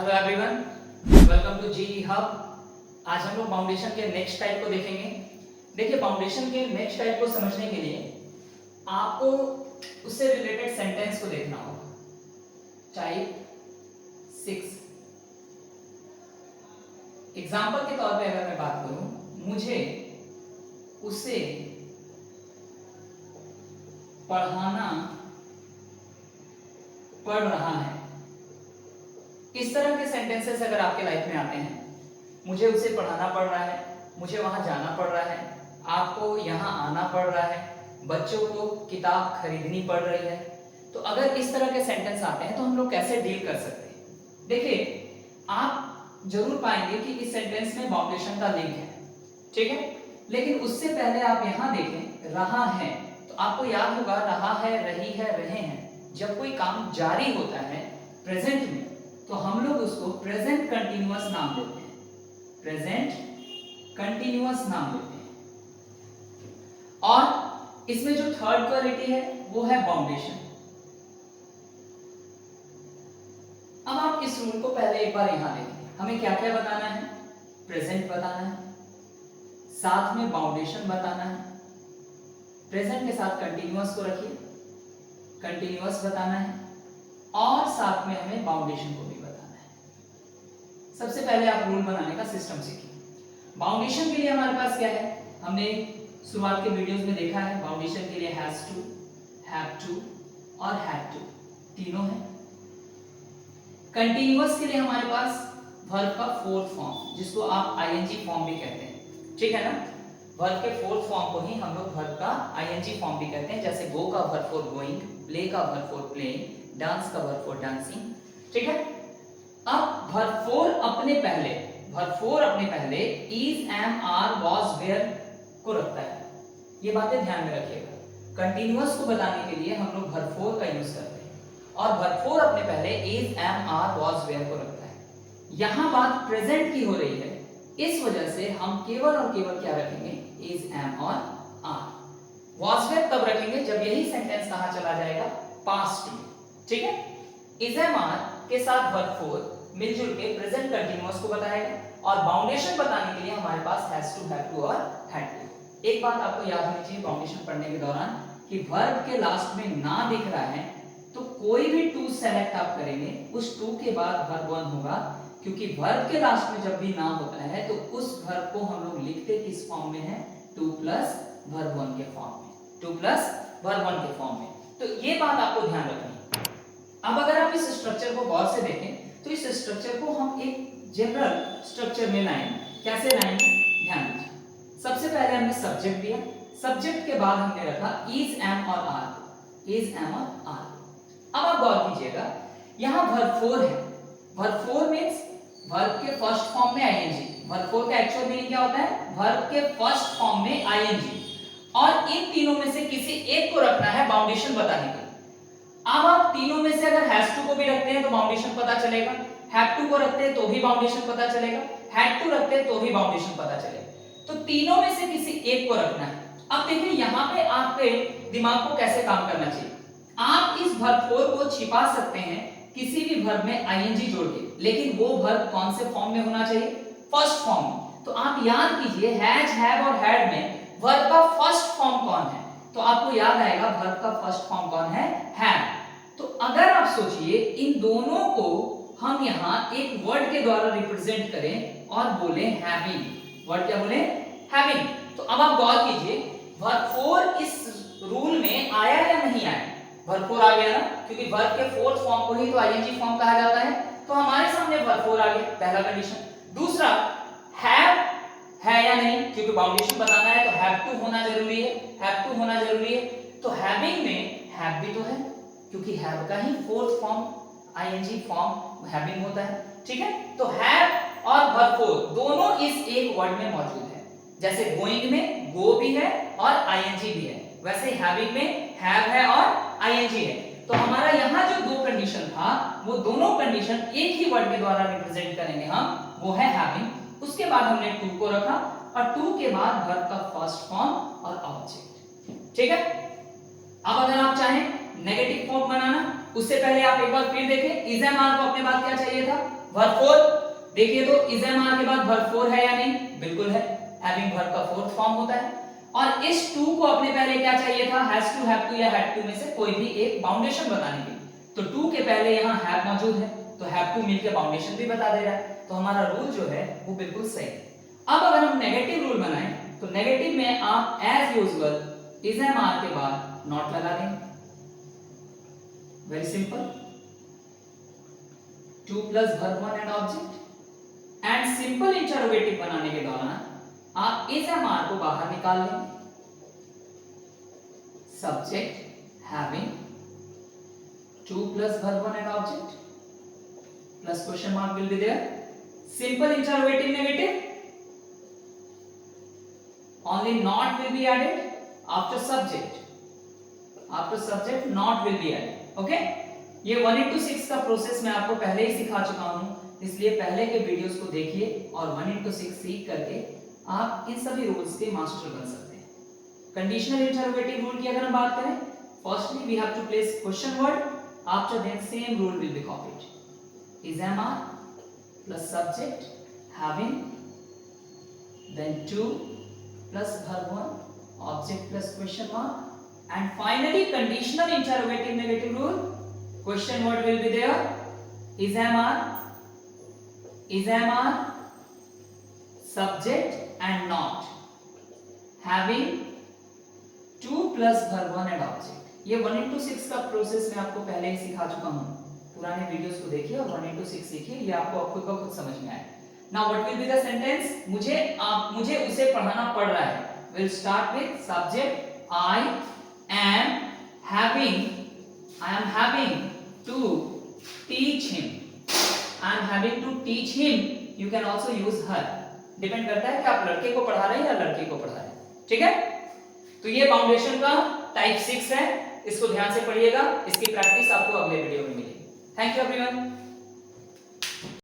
Hello everyone, welcome to GE hub. आज हम लोग फाउंडेशन के नेक्स्ट टाइप को देखेंगे। देखिए, फाउंडेशन के नेक्स्ट टाइप को समझने के लिए आपको उससे रिलेटेड सेंटेंस को देखना होगा। टाइप 6 एग्जाम्पल के तौर पे अगर मैं बात करूं, मुझे उसे पढ़ाना पड़ रहा है। इस तरह के सेंटेंसेस अगर आपके लाइफ में आते हैं, मुझे उसे पढ़ाना पड़ रहा है, मुझे वहां जाना पड़ रहा है, आपको यहाँ आना पड़ रहा है, बच्चों को किताब खरीदनी पड़ रही है, तो अगर इस तरह के सेंटेंस आते हैं तो हम लोग कैसे डील कर सकते हैं। देखिए, आप जरूर पाएंगे कि इस सेंटेंस में बाउंडेशन का लिंक है, ठीक है, लेकिन उससे पहले आप यहाँ देखें रहा है, तो आपको याद होगा रहा है, रही है, रहे हैं। जब कोई काम जारी होता है प्रेजेंट में, तो हम लोग उसको प्रेजेंट कंटीन्यूअस नाम देते हैं। प्रेजेंट कंटीन्यूअस नाम देते हैं। और इसमें जो थर्ड क्वालिटी है वो है बाउंडेशन। अब आप इस रूल को पहले एक बार यहां देखें। हमें क्या क्या बताना है? प्रेजेंट बताना है, साथ में बाउंडेशन बताना है। प्रेजेंट के साथ कंटीन्यूअस को रखिए, कंटीन्यूअस बताना है, और साथ में हमें बाउंडेशन को भी बताना है। सबसे पहले आप रूल बनाने का सिस्टम सीखिए। बाउंडेशन के लिए हमारे पास क्या है? हमने शुरुआत के वीडियोस में देखा है, बाउंडेशन के लिए हैज टू, हैव टू और हैड टू तीनों है। कंटीन्यूअस के लिए हमारे पास वर्ब का फोर्थ फॉर्म, जिसको आप आईएनजी फॉर्म भी कहते हैं, ठीक है ना। वर्ब के फोर्थ फॉर्म को ही हम लोग वर्ब का आईएनजी फॉर्म भी कहते हैं। जैसे गो का वर्ब फॉर गोइंग, प्ले का वर्ब फॉर प्लेइंग, डांस का वर्ब फॉर डांसिंग, ठीक है। अब वर्ब फोर अपने पहले is, am, are, was, were को रखता है। ये बातें ध्यान में रखिएगा। कंटीन्यूअस को बताने के लिए हम लोग वर्ब फोर का यूज करते हैं, और वर्ब फोर अपने पहले is, am, are, was, were को रखता है। यहां बात प्रेजेंट की हो रही है, इस वजह से हम केवल और केवल क्या रखेंगे? इज, एम और आर। वाज, वेयर तब रखेंगे जब यही सेंटेंस कहां चला जाएगा? पास्ट में, ठीक है। इज, एम, आर के साथ वर्ब फोर मिलजुल के प्रेजेंट कंटीन्यूअस को बताएगा, और बाउंडेशन बताने के लिए हमारे पास हैज टू, हैव टू और हैड टू। एक बात आपको याद होनी चाहिए बाउंडेशन पढ़ने के दौरान, कि वर्ब के लास्ट में ना दिख रहा है तो कोई भी टू सेलेक्ट आप करेंगे, उस टू के बाद वर्ब वन होगा, क्योंकि वर्ब के लास्ट में जब भी ना होता है तो उस वर्ब को हम लोग लिखते किस फॉर्म में है? टू प्लस वर्ब वन के फॉर्म में, टू प्लस वर्ब वन के फॉर्म में। तो ये बात आपको ध्यान रखनी है। अब अगर आप इस स्ट्रक्चर को गौर से देखें तो इस स्ट्रक्चर को हम एक जनरल स्ट्रक्चर में लाएंगे। कैसे लाएंगे? ध्यान दीजिए। सबसे पहले हमने सब्जेक्ट दिया, सब्जेक्ट के बाद हमने रखा इज, एम और आर, इज, एम और आर। अब आप गौर कीजिएगा, यहां वर्ब फोर है। वर्ब फोर मींस वर्ब के फर्स्ट फॉर्म में आईएनजी। वर्ब फोर का एक्चुअल मीनिंग क्या होता है? वर्ब के फर्स्ट फॉर्म में आईएनजी, और इन तीनों में से किसी एक को रखना है बाउंडेशन बताने के लिए। अब आप तीनों में से अगर हैज टू को भी रखते हैं तो बाउंडेशन पता चलेगा, हैव टू को रखते हैं तो भी बाउंडेशन पता चलेगा, हैड टू रखते हैं तो भी बाउंडेशन पता चलेगा। तो तीनों में से किसी एक को रखना है। अब देखिए यहां पे आपके दिमाग को कैसे काम करना चाहिए। आप इस वर्ब फोर को छिपा सकते हैं किसी भी वर्ब में आईएनजी जोड़ के, लेकिन वो वर्ब कौन से फॉर्म में होना चाहिए? फर्स्ट फॉर्म में। तो आप याद कीजिए, हैज, हैव और हैड में वर्ब का फर्स्ट फॉर्म कौन है? तो आपको याद आएगा वर्ब का फर्स्ट फॉर्म कौन है? हैव। तो अगर आप सोचिए इन दोनों को हम यहां एक वर्ड के द्वारा रिप्रेजेंट करें और बोले हैविंग। वर्ड क्या बोले? हैविंग। तो अब आप गौर कीजिए, वर्ब फोर इस रूल में आया या नहीं आया? वर्ब फोर आ गया ना, क्योंकि वर्ब के फोर्थ फॉर्म को ही तो आईएनजी फॉर्म कहा जाता है। तो हमारे सामने वर्ब फोर आ गया, पहला कंडीशन। दूसरा, हैव है या नहीं, क्योंकि बाउंडेशन बताना है तो हैव टू होना जरूरी है, हैव टू होना जरूरी है। तो हैविंग में हैव भी तो है, क्योंकि हैव का ही fourth form ING form having होता है, ठीक है। तो हैव और वर्ब फोर दोनों इस एक वर्ड में मौजूद है। जैसे गोइंग में गो भी है और आईएनजी भी है, वैसे हैविंग में हैव है और आईएनजी है। तो हमारा यहाँ जो दो कंडीशन था, वो दोनों कंडीशन एक ही वर्ड के द्वारा रिप्रेजेंट करेंगे हम, वो है हैविंग। उसके बाद हमने टू को रखा, और टू के बाद वर्ब का फर्स्ट फॉर्म और ऑब्जेक्ट, ठीक है। अब अगर आप चाहें नेगेटिव फॉर्म बनाना, उससे पहले आप एक बार फिर देखें, इज, एम, आर को अपने बाद क्या चाहिए था? वर्ब फोर देखिए तो इज एम आर के बाद वर्ब फोर है या नहीं, बिल्कुल है, हैविंग वर्ब का फोर्थ फॉर्म होता है। और इस टू को अपने पहले क्या चाहिए था, हैज टू, हैव टू या हैड टू में से कोई भी एक बाउंडेशन बताने के लिए, तो टू के पहले यहाँ हैव मौजूद है तो हैव टू मिलकर बाउंडेशन भी बता दे रहा है, तो हमारा रूल जो है वो बिल्कुल सही है। अब अगर हम नेगेटिव रूल बनाएं तो नेगेटिव में आप as usual is am are के बाद नॉट लगा देंगे, very simple, to plus verb one and object, and simple interrogative बनाने के दौरान आप इज एम आर को बाहर निकाल लेंगे, subject having to plus verb one and object plus question mark will be there, simple interrogative negative, only not will be added after subject, after subject not will be added, okay। ये 1 into 6 का process मैं आपको पहले ही सिखा चुका हूं, इसलिए पहले के वीडियोस को देखिए और 1 into 6 सीख करके आप इन सभी रूल्स के मास्टर बन सकते हैं। कंडीशनल इंटरोगेटिव रूल की अगर हम बात करें, firstly we have to place question word, after that same rule will be copied, is am are plus subject having then to plus verb one object plus question mark and finally conditional interrogative negative rule, question word will be there, is am are subject and not having to plus verb one and object। ये 1 into 6 का process मैं आपको पहले ही सिखा चुका हूं, पुराने videos को देखिए और 1 into 6 सीखिए, ये आपको खुद ब खुद समझ में आए। Now what will be the sentence, मुझे उसे पढ़ाना पड़ रहा है, will start with subject I am having to teach him, I am having to teach him, you can also use her, depend करता है कि आप लड़के को पढ़ा रहे हैं या लड़की को पढ़ा रहे हैं, ठीक है। तो ये फाउंडेशन का टाइप 6 है, इसको ध्यान से पढ़िएगा, इसकी प्रैक्टिस आपको अगले वीडियो में मिलेगी। Thank you everyone.